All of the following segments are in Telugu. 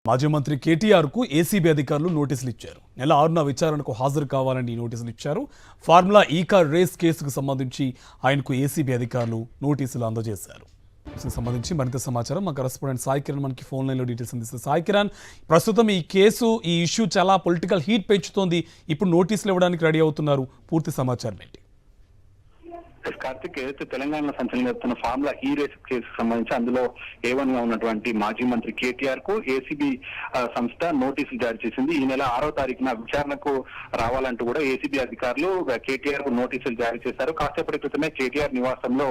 మాజీ మంత్రి కేటీఆర్ కు ఏసీబీ అధికారులు నోటీసులు ఇచ్చారు. నెల 6న విచారణకు హాజరు కావాలని నోటీసులు ఇచ్చారు. ఫార్ములా ఈ కార్ రేస్ కేసుకు సంబంధించి ఆయనకు ఏసీబీ అధికారులు నోటీసులు అందజేశారు. దీనికి సంబంధించి మరింత సమాచారం మా కరెస్పాండెంట్ సాయి కిరణ్ మనకి ఫోన్ లైన్లో డీటెయిల్స్ అందిస్తారు. సాయి కిరణ్, ప్రస్తుతం ఈ ఇష్యూ చాలా పొలిటికల్ హీట్ పెంచుతోంది. ఇప్పుడు నోటీసులు ఇవ్వడానికి రెడీ అవుతున్నారు. పూర్తి సమాచారం ఏంటి? కార్తిక్, ఏదైతే తెలంగాణలో సంచలనం జరుగుతున్న ఫార్ములా ఈ రేస్ కేసుకు సంబంధించి అందులో ఏవన్ గా ఉన్నటువంటి మాజీ మంత్రి కేటీఆర్ కు ఏసీబీ సంస్థ నోటీసులు జారీ చేసింది. ఈ నెల 6వ తారీఖున విచారణకు రావాలంటూ కూడా ఏసీబీ అధికారులు కేటీఆర్ కు నోటీసులు జారీ చేశారు. కాసేపటి క్రితమే కేటీఆర్ నివాసంలో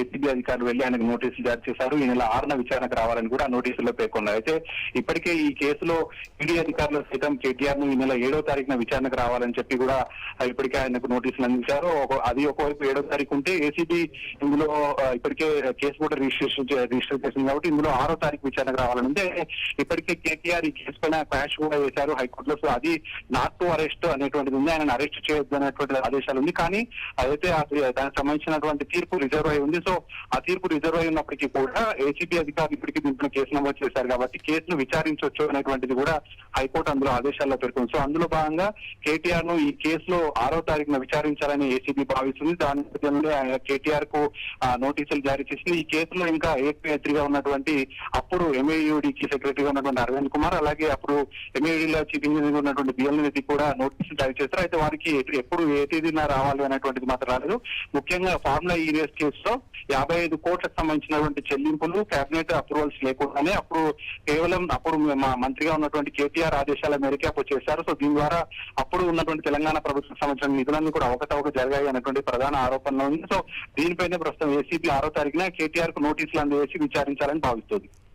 ఏసీబీ అధికారులు వెళ్లి ఆయనకు నోటీసులు జారీ చేశారు. ఈ నెల 6న విచారణకు రావాలని కూడా నోటీసుల్లో పేర్కొన్నారు. అయితే ఇప్పటికే ఈ కేసులో ఈడీ అధికారులు సైతం కేటీఆర్ ను ఈ నెల 7వ తారీఖున విచారణకు రావాలని చెప్పి కూడా ఇప్పటికే ఆయనకు నోటీసులు అందించారు. అది ఒకవైపు 7వ తారీఖు ఉంటే ఏసీబీ ఇందులో ఇప్పటికే కేసు కూడా రిజిస్టర్ చేసింది కాబట్టి ఇందులో 6వ తారీఖు విచారణకు రావాలని ఉంటే ఇప్పటికే కేటీఆర్ ఈ కేసు పైన క్వాష్ కూడా వేశారు హైకోర్టులో. సో అది నాట్ టు అరెస్ట్ అనేటువంటిది ఉంది, ఆయన అరెస్ట్ చేయొద్దు అనేటువంటి ఆదేశాలు ఉంది. కానీ అదైతే దానికి సంబంధించినటువంటి తీర్పు రిజర్వ్ అయి ఉంది. సో ఆ తీర్పు రిజర్వ్ అయి ఉన్నప్పటికీ కూడా ఏసీబీ అధికారులు ఇప్పటికీ దీంట్లో కేసు నమోదు చేశారు కాబట్టి కేసును విచారించవచ్చు అనేటువంటిది కూడా హైకోర్టు అందులో ఆదేశాల్లో పేర్కొంది. సో అందులో భాగంగా కేటీఆర్ ను ఈ కేసులో 6వ తారీఖున విచారించాలని ఏసీబీ భావిస్తుంది. దాని నేపథ్యంలో కేటీఆర్ కు నోటీసులు జారీ చేసింది. ఈ కేసులో ఇంకా ఏపీ ఉన్నటువంటి అప్పుడు ఎంఏయుడికి సెక్రటరీగా ఉన్నటువంటి అరవింద్ కుమార్, అలాగే అప్పుడు ఎంఏయుడిలో చీఫ్ ఇంజనీర్ ఉన్నటువంటి బిఎల్ నిధి కూడా నోటీసులు జారీ చేస్తారు. అయితే వారికి ఎప్పుడు ఏ తేదీన రావాలి అనేటువంటిది మాత్రం రాలేదు. ముఖ్యంగా ఫార్ములా ఈ రేస్ కేసులో 55 కోట్లకు సంబంధించినటువంటి చెల్లింపులు కేబినెట్ అప్రూవల్స్ లేకుండానే అప్పుడు కేవలం అప్పుడు మంత్రిగా ఉన్నటువంటి కేటీఆర్ ఆదేశాల మేరకే అప్పుడు చేశారు. సో దీని ద్వారా అప్పుడు ఉన్నటువంటి తెలంగాణ ప్రభుత్వం సంబంధించిన నిధులన్నీ కూడా అవకతవక జరిగాయి అనేటువంటి ప్రధాన ఆరోపణ ఉంది. సో దీనిపైనే ప్రస్తుతం ఏసీబీ 6వ తారీఖున కేటీఆర్ కు నోటీసులు అందజేసి విచారించాలని భావిస్తుంది.